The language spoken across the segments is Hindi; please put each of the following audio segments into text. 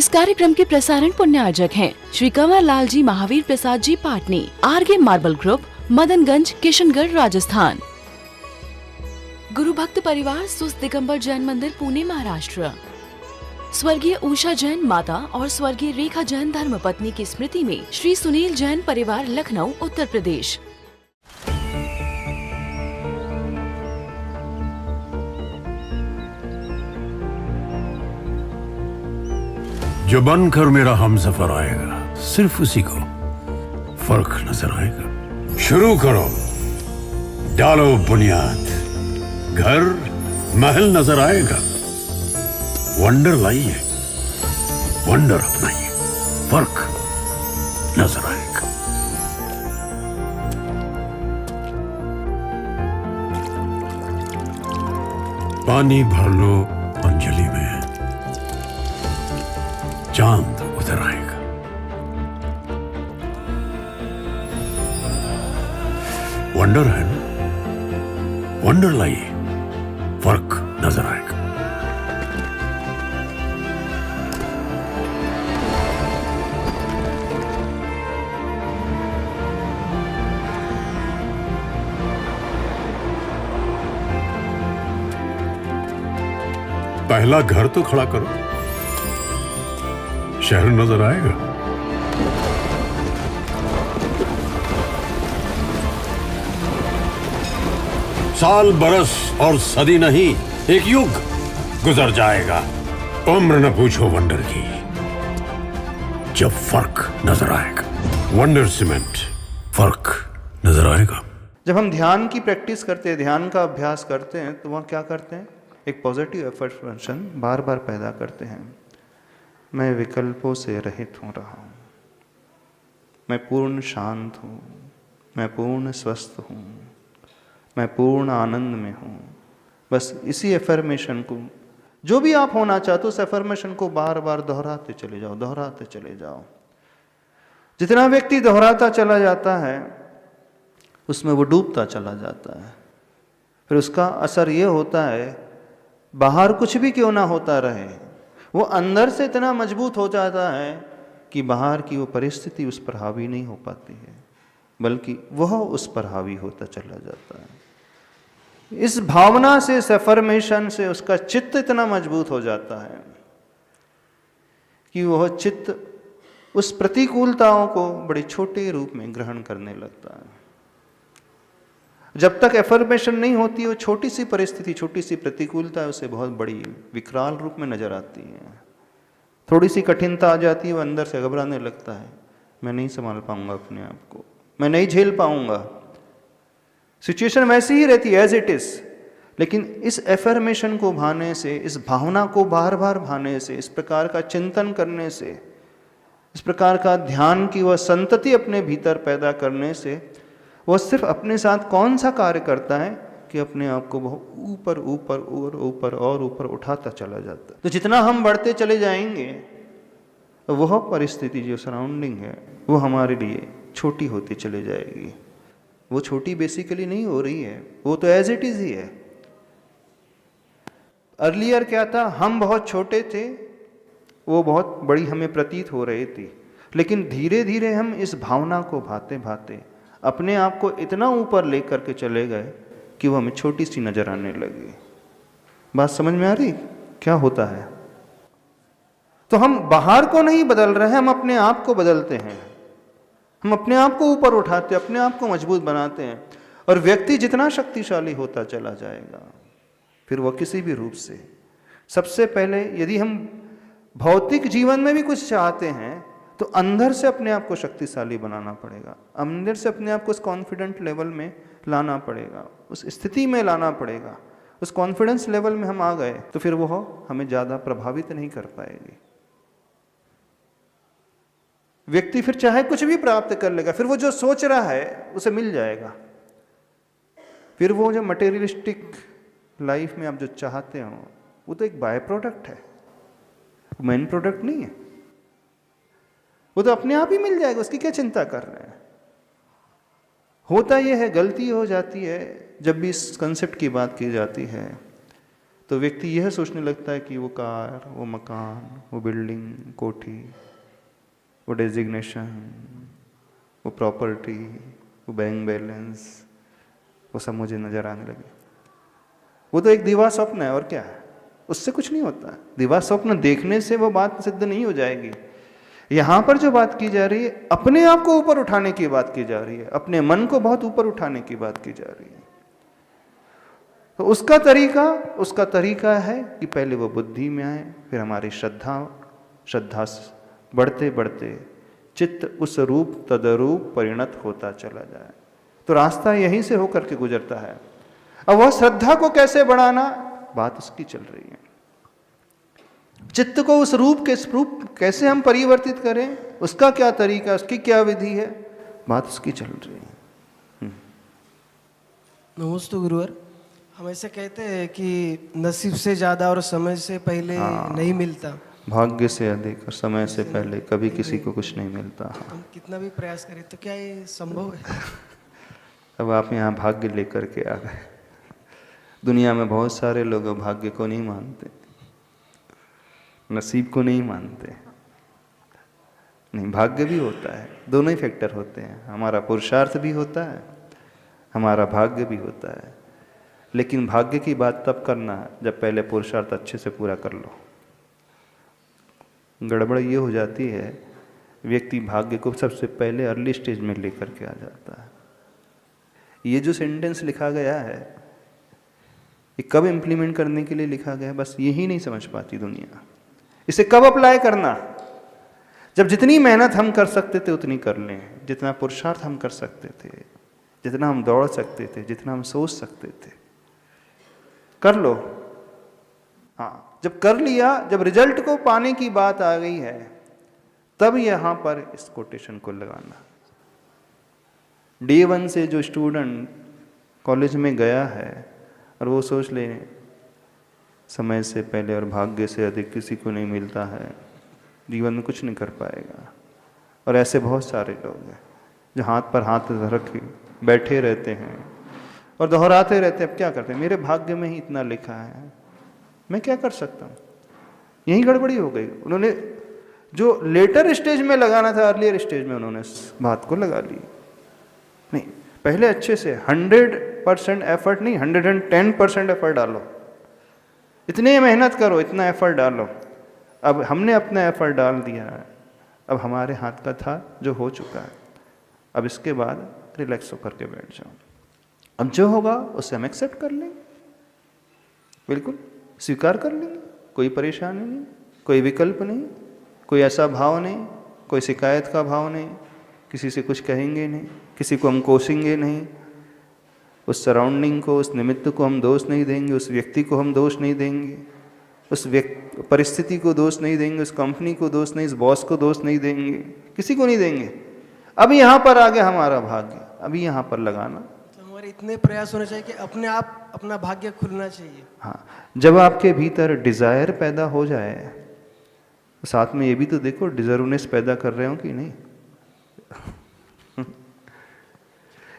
इस कार्यक्रम के प्रसारण पुण्यार्जक हैं Shri Kanwar Lal ji Mahavir Prasad ji Patni, RK marble group, Madanganj, Kishangarh, Rajasthan. गुरु भक्त परिवार सुस्त दिगंबर जैन मंदिर, पुणे, महाराष्ट्र। स्वर्गीय उषा जैन माता और स्वर्गीय रेखा जैन धर्मपत्नी की स्मृति में श्री सुनील जैन परिवार, लखनऊ, उत्तर प्रदेश। जो बनकर मेरा हमसफर आएगा, सिर्फ उसी को फर्क नजर आएगा। शुरू करो, डालो बुनियाद, घर महल नजर आएगा। वंडर लाइए, वंडर अपनाइए, फर्क नजर आएगा। पानी भर लो अंजलि में, चांद उतर आएगा। वंडर है ना, वंडर लाइए, फर्क नजर आएगा। पहला घर तो खड़ा करो, शहर नजर आएगा। साल बरस और सदी नहीं, एक युग गुजर जाएगा। उम्र न पूछो वंडर की, जब फर्क नजर आएगा। वंडर सीमेंट, फर्क नजर आएगा। जब हम ध्यान की प्रैक्टिस करते हैं, ध्यान का अभ्यास करते हैं, तो वह क्या करते हैं? एक पॉजिटिव एफर्मेशन बार बार पैदा करते हैं। मैं विकल्पों से रहित हो रहा हूँ, मैं पूर्ण शांत हूँ, मैं पूर्ण स्वस्थ हूँ, मैं पूर्ण आनंद में हूँ। बस इसी एफर्मेशन को, जो भी आप होना चाहते हो, उस एफर्मेशन को बार बार दोहराते चले जाओ, दोहराते चले जाओ। जितना व्यक्ति दोहराता चला जाता है, उसमें वो डूबता चला जाता है। फिर उसका असर ये होता है, बाहर कुछ भी क्यों ना होता रहे, वो अंदर से इतना मजबूत हो जाता है कि बाहर की वो परिस्थिति उस पर हावी नहीं हो पाती है, बल्कि वह उस पर हावी होता चला जाता है। इस भावना से, इस एफर्मेशन से उसका चित्त इतना मजबूत हो जाता है कि वह चित्त उस प्रतिकूलताओं को बड़े छोटे रूप में ग्रहण करने लगता है। जब तक एफर्मेशन नहीं होती, वो छोटी सी परिस्थिति, छोटी सी प्रतिकूलता उसे बहुत बड़ी विकराल रूप में नजर आती है। थोड़ी सी कठिनता आ जाती है, वो अंदर से घबराने लगता है, मैं नहीं संभाल पाऊंगा अपने आप को, मैं नहीं झेल पाऊंगा। सिचुएशन वैसी ही रहती है एज इट इज, लेकिन इस एफर्मेशन को भाने से, इस भावना को बार बार भाने से, इस प्रकार का चिंतन करने से, इस प्रकार का ध्यान की वह संतति अपने भीतर पैदा करने से, वह सिर्फ अपने साथ कौन सा कार्य करता है कि अपने आप को बहुत ऊपर ऊपर और ऊपर और ऊपर उठाता चला जाता है। तो जितना हम बढ़ते चले जाएंगे, वह परिस्थिति जो सराउंडिंग है, वो हमारे लिए छोटी होती चली जाएगी। वो छोटी बेसिकली नहीं हो रही है, वो तो एज इट इज ही है। अर्लियर क्या था, हम बहुत छोटे थे, वो बहुत बड़ी हमें प्रतीत हो रही थी, लेकिन धीरे धीरे हम इस भावना को भाते भाते अपने आप को इतना ऊपर लेकर के चले गए कि वो हमें छोटी सी नजर आने लगी। बात समझ में आ रही क्या होता है? तो हम बाहर को नहीं बदल रहे हैं, हम अपने आप को बदलते हैं। हम अपने आप को ऊपर उठाते, अपने आप को मजबूत बनाते हैं। और व्यक्ति जितना शक्तिशाली होता चला जाएगा, फिर वह किसी भी रूप से, सबसे पहले यदि हम भौतिक जीवन में भी कुछ चाहते हैं, तो अंदर से अपने आप को शक्तिशाली बनाना पड़ेगा। अंदर से अपने आप को उस कॉन्फिडेंट लेवल में लाना पड़ेगा, उस स्थिति में लाना पड़ेगा। उस कॉन्फिडेंस लेवल में हम आ गए तो फिर वो हमें ज़्यादा प्रभावित नहीं कर पाएगी। व्यक्ति फिर चाहे कुछ भी प्राप्त कर लेगा, फिर वो जो सोच रहा है उसे मिल जाएगा। फिर वो जो मटेरियलिस्टिक लाइफ में आप जो चाहते हो, वो तो एक बाय प्रोडक्ट है, मेन प्रोडक्ट नहीं है। वो तो अपने आप ही मिल जाएगा, उसकी क्या चिंता कर रहे हैं। होता यह है, गलती हो जाती है जब भी इस कंसेप्ट की बात की जाती है, तो व्यक्ति यह सोचने लगता है कि वो कार, वो मकान, वो बिल्डिंग, कोठी, वो डेजिग्नेशन, वो प्रॉपर्टी, वो बैंक बैलेंस, वो सब मुझे नजर आने लगे। वो तो एक दिवा स्वप्न है और क्या है, उससे कुछ नहीं होता। दिवा स्वप्न देखने से वो बात सिद्ध नहीं हो जाएगी। यहां पर जो बात की जा रही है, अपने आप को ऊपर उठाने की बात की जा रही है, अपने मन को बहुत ऊपर उठाने की बात की जा रही है। तो उसका तरीका है कि पहले वो बुद्धि में आए, फिर हमारी श्रद्धा बढ़ते बढ़ते चित्त उस रूप तदरूप परिणत होता चला जाए। तो रास्ता यहीं से होकर के गुजरता है। अब वह श्रद्धा को कैसे बढ़ाना, बात उसकी चल रही है। चित्त को उस रूप के स्वरूप कैसे हम परिवर्तित करें, उसका क्या तरीका, उसकी क्या विधि है, बात उसकी चल रही है। नमस्ते गुरुवर। हम ऐसे कहते हैं कि नसीब से ज्यादा और समय से पहले नहीं मिलता, भाग्य से अधिक और समय से पहले कभी किसी को कुछ नहीं मिलता। हम कितना भी प्रयास करें तो क्या ये संभव है? अब आप यहाँ भाग्य लेकर के आ गए। दुनिया में बहुत सारे लोग भाग्य को नहीं मानते, नसीब को नहीं मानते। नहीं, भाग्य भी होता है, दोनों ही फैक्टर होते हैं। हमारा पुरुषार्थ भी होता है, हमारा भाग्य भी होता है। लेकिन भाग्य की बात तब करना है जब पहले पुरुषार्थ अच्छे से पूरा कर लो। गड़बड़ ये हो जाती है, व्यक्ति भाग्य को सबसे पहले अर्ली स्टेज में लेकर के आ जाता है। ये जो सेंटेंस लिखा गया है, ये कब इम्प्लीमेंट करने के लिए लिखा गया है, बस यही नहीं समझ पाती दुनिया। इसे कब अप्लाई करना, जब जितनी मेहनत हम कर सकते थे उतनी कर लें, जितना पुरुषार्थ हम कर सकते थे, जितना हम दौड़ सकते थे, जितना हम सोच सकते थे, कर लो। हाँ, जब कर लिया, जब रिजल्ट को पाने की बात आ गई है, तब यहां पर इस कोटेशन को लगाना। Day 1 से जो स्टूडेंट कॉलेज में गया है और वो सोच ले समय से पहले और भाग्य से अधिक किसी को नहीं मिलता है, जीवन में कुछ नहीं कर पाएगा। और ऐसे बहुत सारे लोग हैं जो हाथ पर हाथ रख के बैठे रहते हैं और दोहराते रहते हैं, अब क्या करते हैं, मेरे भाग्य में ही इतना लिखा है, मैं क्या कर सकता हूँ। यही गड़बड़ी हो गई। उन्होंने जो लेटर स्टेज में लगाना था, अर्लियर स्टेज में उन्होंने इस बात को लगा ली। नहीं, पहले अच्छे से 100% एफर्ट नहीं, 110% एफर्ट डालो। इतने मेहनत करो, इतना एफर्ट डालो। अब हमने अपना एफर्ट डाल दिया है, अब हमारे हाथ का था जो हो चुका है। अब इसके बाद रिलैक्स होकर के बैठ जाओ। अब जो होगा उसे हम एक्सेप्ट कर लेंगे, बिल्कुल स्वीकार कर लेंगे। कोई परेशानी नहीं, कोई विकल्प नहीं, कोई ऐसा भाव नहीं, कोई शिकायत का भाव नहीं, किसी से कुछ कहेंगे नहीं, किसी को हम कोसेंगे नहीं, उस सराउंडिंग को, उस निमित्त को हम दोष नहीं देंगे, उस व्यक्ति को हम दोष नहीं देंगे, उस परिस्थिति को दोष नहीं देंगे, उस कंपनी को दोष नहीं, उस बॉस को दोष नहीं देंगे, किसी को नहीं देंगे। अभी यहाँ पर आ गया हमारा भाग्य, अभी यहाँ पर लगाना। तो हमारे इतने प्रयास होने चाहिए कि अपने आप अपना भाग्य खुलना चाहिए। हाँ, जब आपके भीतर डिजायर पैदा हो जाए, तो साथ में ये भी तो देखो डिजर्वनेस पैदा कर रहे हो कि नहीं।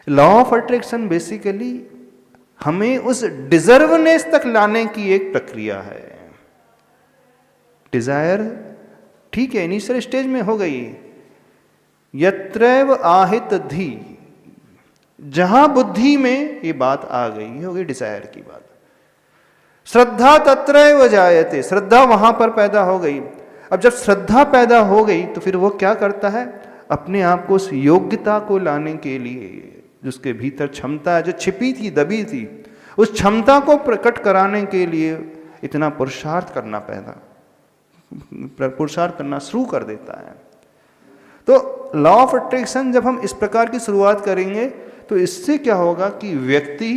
लॉ ऑफ अट्रैक्शन बेसिकली हमें उस डिजर्वनेस तक लाने की एक प्रक्रिया है। डिजायर ठीक है, इनिशियल स्टेज में हो गई, यत्रैव आहित धी, जहां बुद्धि में ये बात आ गई, ये हो गई डिजायर की बात। श्रद्धा तत्रैव जायते, श्रद्धा वहां पर पैदा हो गई। अब जब श्रद्धा पैदा हो गई तो फिर वो क्या करता है, अपने आप को उस योग्यता को लाने के लिए, जिसके भीतर क्षमता है, जो छिपी थी, दबी थी, उस क्षमता को प्रकट कराने के लिए इतना पुरुषार्थ करना शुरू कर देता है। तो लॉ ऑफ अट्रैक्शन जब हम इस प्रकार की शुरुआत करेंगे तो इससे क्या होगा कि व्यक्ति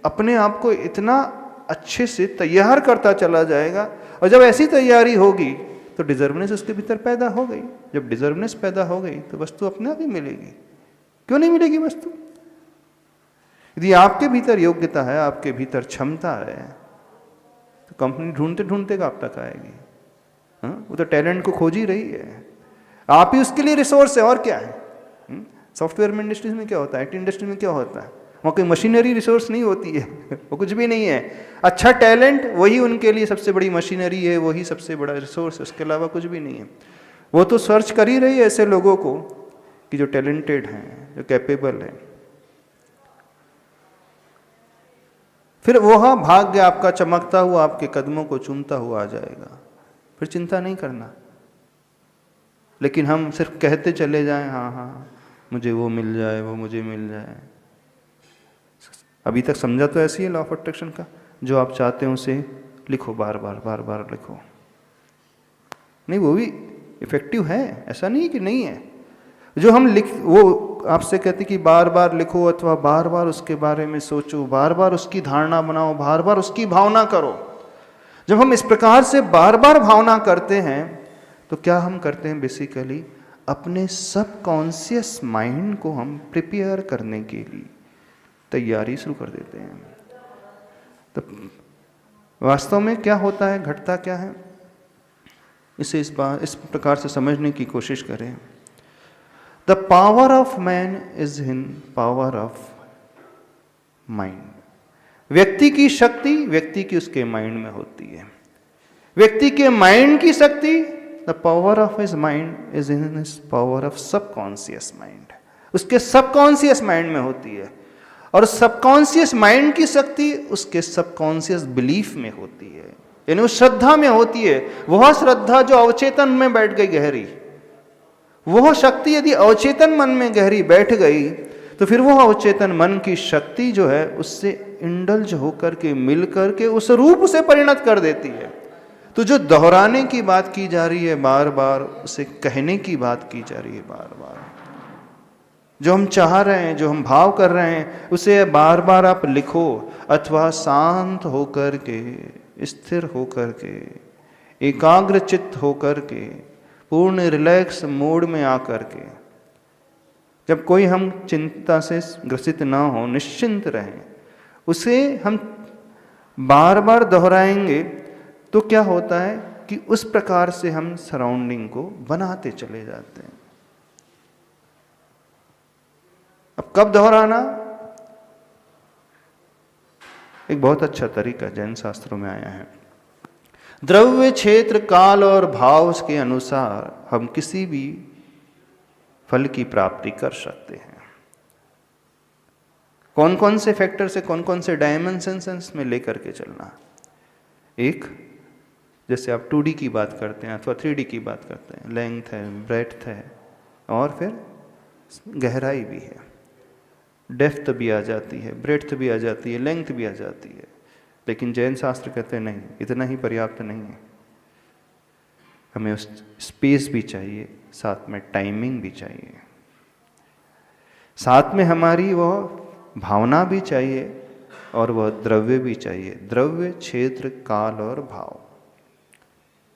अपने आप को इतना अच्छे से तैयार करता चला जाएगा, और जब ऐसी तैयारी होगी तो डिजर्वनेस उसके भीतर पैदा हो गई। जब डिजर्वनेस पैदा हो गई तो वस्तु अपने आप ही मिलेगी। क्यों नहीं मिलेगी वस्तु? यदि आपके भीतर योग्यता है, आपके भीतर क्षमता है, तो कंपनी ढूंढते ढूंढते कब तक आएगी? हाँ, वो तो टैलेंट को खोज ही रही है, आप ही उसके लिए रिसोर्स है, और क्या है। सॉफ्टवेयर में इंडस्ट्रीज में क्या होता है, IT इंडस्ट्री में क्या होता है, वहाँ कोई मशीनरी रिसोर्स नहीं होती है, वो कुछ भी नहीं है। अच्छा टैलेंट वही उनके लिए सबसे बड़ी मशीनरी है, वही सबसे बड़ा रिसोर्स है, उसके अलावा कुछ भी नहीं है। वो तो सर्च कर ही रही है ऐसे लोगों को कि जो टैलेंटेड हैं, जो कैपेबल हैं। फिर वह भाग्य आपका चमकता हुआ आपके कदमों को चूमता हुआ आ जाएगा, फिर चिंता नहीं करना। लेकिन हम सिर्फ कहते चले जाएं, हाँ हाँ मुझे वो मिल जाए, वो मुझे मिल जाए। अभी तक समझा तो ऐसी है लॉ ऑफ अट्रैक्शन का, जो आप चाहते हैं उसे लिखो, बार बार बार बार लिखो। नहीं, वो भी इफेक्टिव है, ऐसा नहीं कि नहीं है। जो हम वो आपसे कहते कि बार बार लिखो अथवा बार बार उसके बारे में सोचो, बार बार उसकी धारणा बनाओ, बार बार उसकी भावना करो। जब हम इस प्रकार से बार बार भावना करते हैं तो क्या हम करते हैं, बेसिकली अपने सबकॉन्शियस माइंड को हम प्रिपेयर करने के लिए तैयारी शुरू कर देते हैं। तो वास्तव में क्या होता है, घटता क्या है, इसे इस प्रकार से समझने की कोशिश करें। The power of man is in power of mind. व्यक्ति की शक्ति व्यक्ति की उसके माइंड में होती है। व्यक्ति के माइंड की शक्ति, the power of his mind is in his power of subconscious mind, उसके सबकॉन्शियस माइंड में होती है। और सबकॉन्शियस माइंड की शक्ति उसके सबकॉन्शियस बिलीफ में होती है, यानी उस श्रद्धा में होती है। वह श्रद्धा जो अवचेतन में बैठ गई गहरी, वह शक्ति यदि अवचेतन मन में गहरी बैठ गई तो फिर वह अवचेतन मन की शक्ति जो है उससे इंडल्ज होकर के मिल करके उस रूप से परिणत कर देती है। तो जो दोहराने की बात की जा रही है बार बार, उसे कहने की बात की जा रही है बार बार। जो हम चाह रहे हैं, जो हम भाव कर रहे हैं, उसे बार बार आप लिखो अथवा शांत होकर के, स्थिर होकर के, एकाग्र चित्त होकर के, पूर्ण रिलैक्स मोड में आकर के, जब कोई हम चिंता से ग्रसित ना हो, निश्चिंत रहें, उसे हम बार बार दोहराएंगे तो क्या होता है कि उस प्रकार से हम सराउंडिंग को बनाते चले जाते हैं। अब कब दोहराना, एक बहुत अच्छा तरीका जैन शास्त्रों में आया है। द्रव्य, क्षेत्र, काल और भाव के अनुसार हम किसी भी फल की प्राप्ति कर सकते हैं। कौन कौन से फैक्टर से, कौन कौन से डायमेंशंस में लेकर के चलना। एक, जैसे आप 2D की बात करते हैं अथवा 3D की बात करते हैं, लेंथ है, ब्रेड्थ है, और फिर गहराई भी है, डेप्थ भी आ जाती है, ब्रेड्थ भी आ जाती है, लेंथ भी आ जाती है। लेकिन जैन शास्त्र कहते हैं नहीं, इतना ही पर्याप्त नहीं है, हमें उस स्पेस भी चाहिए, साथ में टाइमिंग भी चाहिए, साथ में हमारी वह भावना भी चाहिए और वह द्रव्य भी चाहिए। द्रव्य, क्षेत्र, काल और भाव।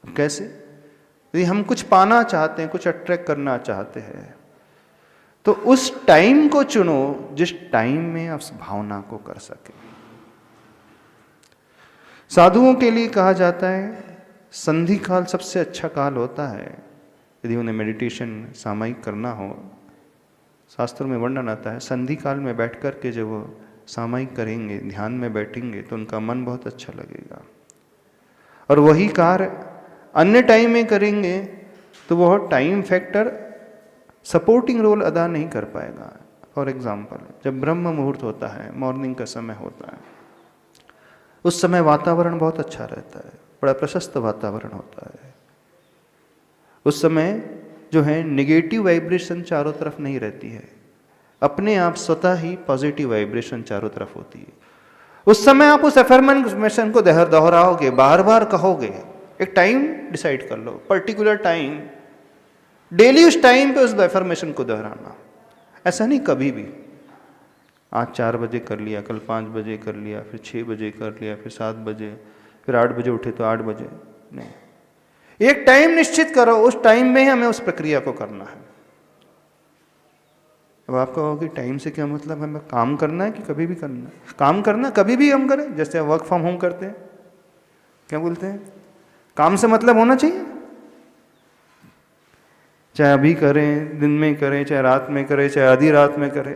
कैसे? यदि हम कुछ पाना चाहते हैं, कुछ अट्रैक्ट करना चाहते हैं, तो उस टाइम को चुनो जिस टाइम में आप उस भावना को कर सके। साधुओं के लिए कहा जाता है संधि काल सबसे अच्छा काल होता है। यदि उन्हें मेडिटेशन सामयिक करना हो, शास्त्रों में वर्णन आता है, संधि काल में बैठ कर के जब वो सामयिक करेंगे, ध्यान में बैठेंगे, तो उनका मन बहुत अच्छा लगेगा। और वही कार्य अन्य टाइम में करेंगे तो वह टाइम फैक्टर सपोर्टिंग रोल अदा नहीं कर पाएगा। फॉर एग्जाम्पल, जब ब्रह्म मुहूर्त होता है, मॉर्निंग का समय होता है, उस समय वातावरण बहुत अच्छा रहता है, बड़ा प्रशस्त वातावरण होता है। उस समय जो है नेगेटिव वाइब्रेशन चारों तरफ नहीं रहती है, अपने आप स्वतः ही पॉजिटिव वाइब्रेशन चारों तरफ होती है। उस समय आप उस अफर्मेशन को दोहराओगे, बार बार कहोगे। एक टाइम डिसाइड कर लो, पर्टिकुलर टाइम, डेली उस टाइम पे उस अफर्मेशन को दोहराना। ऐसा नहीं कभी भी आज 4 बजे कर लिया, कल 5 बजे कर लिया, फिर 6 बजे कर लिया, फिर 7 बजे, फिर 8 बजे उठे तो 8 बजे नहीं। एक टाइम निश्चित करो, उस टाइम में ही हमें उस प्रक्रिया को करना है। अब आप कहोगे टाइम से क्या मतलब, हमें काम करना है कि कभी भी करना है? काम करना कभी भी हम करें, जैसे वर्क फ्रॉम होम करते हैं, क्या बोलते हैं, काम से मतलब होना चाहिए। चाहे अभी करें, दिन में करें, चाहे रात में करें, चाहे आधी रात में करें,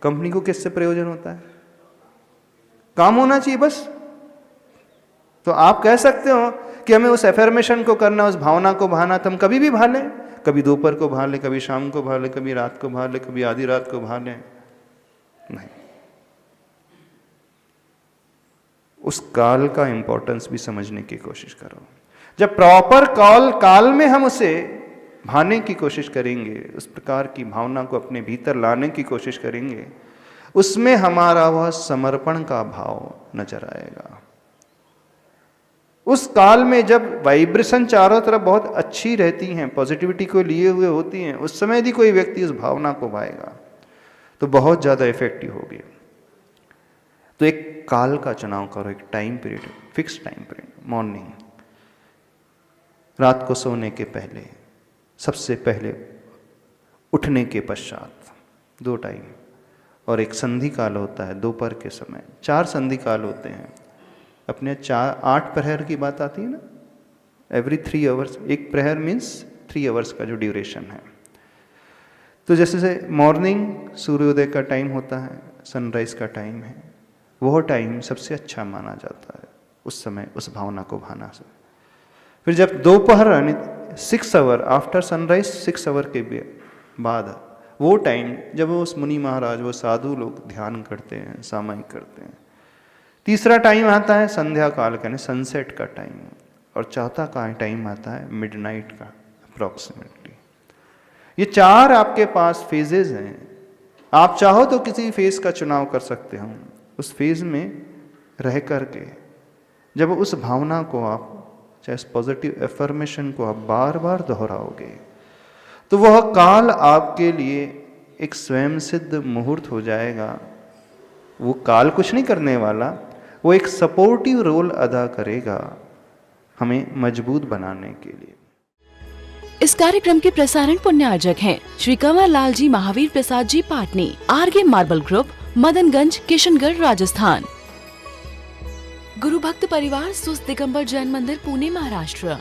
कंपनी को किससे प्रयोजन होता है? काम होना चाहिए बस। तो आप कह सकते हो कि हमें उस एफर्मेशन को करना, उस भावना को बहाना, तो हम कभी भी भा लें, कभी दोपहर को भा लें, कभी शाम को भा लें, कभी रात को भा लें, कभी आधी रात को भा लें, नहीं। उस काल का इंपॉर्टेंस भी समझने की कोशिश करो। जब प्रॉपर काल में हम उसे भाने की कोशिश करेंगे, उस प्रकार की भावना को अपने भीतर लाने की कोशिश करेंगे, उसमें हमारा वह समर्पण का भाव नजर आएगा। उस काल में जब वाइब्रेशन चारों तरफ बहुत अच्छी रहती हैं, पॉजिटिविटी को लिए हुए होती हैं, उस समय यदि कोई व्यक्ति उस भावना को भाएगा तो बहुत ज़्यादा इफेक्टिव होगी। तो एक काल का चुनाव करो, एक time period, fix time period, morning, रात को सोने के पहले, सबसे पहले उठने के पश्चात 2 टाइम, और एक संधि काल होता है दोपहर के समय। 4 संधि काल होते हैं अपने। 8 प्रहर की बात आती है ना, एवरी 3 आवर्स, एक प्रहर मीन्स 3 आवर्स का जो ड्यूरेशन है। तो जैसे से मॉर्निंग सूर्योदय का टाइम होता है, सनराइज का टाइम है, वह टाइम सबसे अच्छा माना जाता है उस समय उस भावना को भाना से। फिर जब दोपहर यानी 6 आवर आफ्टर सनराइज, 6 आवर के बाद वो टाइम जब उस मुनि महाराज, वो साधु लोग ध्यान करते हैं, सामायिक करते हैं। तीसरा टाइम आता है संध्या काल का, यानी सनसेट का टाइम, और चौथा का टाइम आता है मिडनाइट का अप्रॉक्सीमेटली। ये 4 आपके पास फेजेस हैं। आप चाहो तो किसी फेज का चुनाव कर सकते हो। उस फेज में रह करके जब उस भावना को आप, चाहे उस पॉजिटिव एफर्मेशन को आप बार बार दोहराओगे, तो वह काल आपके लिए एक स्वयं सिद्ध मुहूर्त हो जाएगा। वो काल कुछ नहीं करने वाला, वो एक सपोर्टिव रोल अदा करेगा हमें मजबूत बनाने के लिए। इस कार्यक्रम के प्रसारण पुण्यार्जक हैं श्री कंवर लाल जी महावीर प्रसाद जी पाटनी, आरगे मार्बल ग्रुप, मदनगंज, किशनगढ़, राजस्थान। गुरु भक्त परिवार सुस्त दिगंबर जैन मंदिर, पुणे, महाराष्ट्र।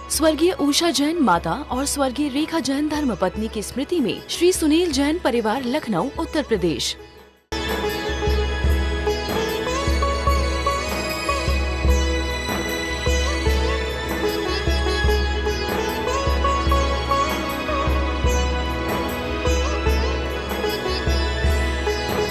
स्वर्गीय उषा जैन माता और स्वर्गीय रेखा जैन धर्मपत्नी की स्मृति में श्री सुनील जैन परिवार, लखनऊ, उत्तर प्रदेश।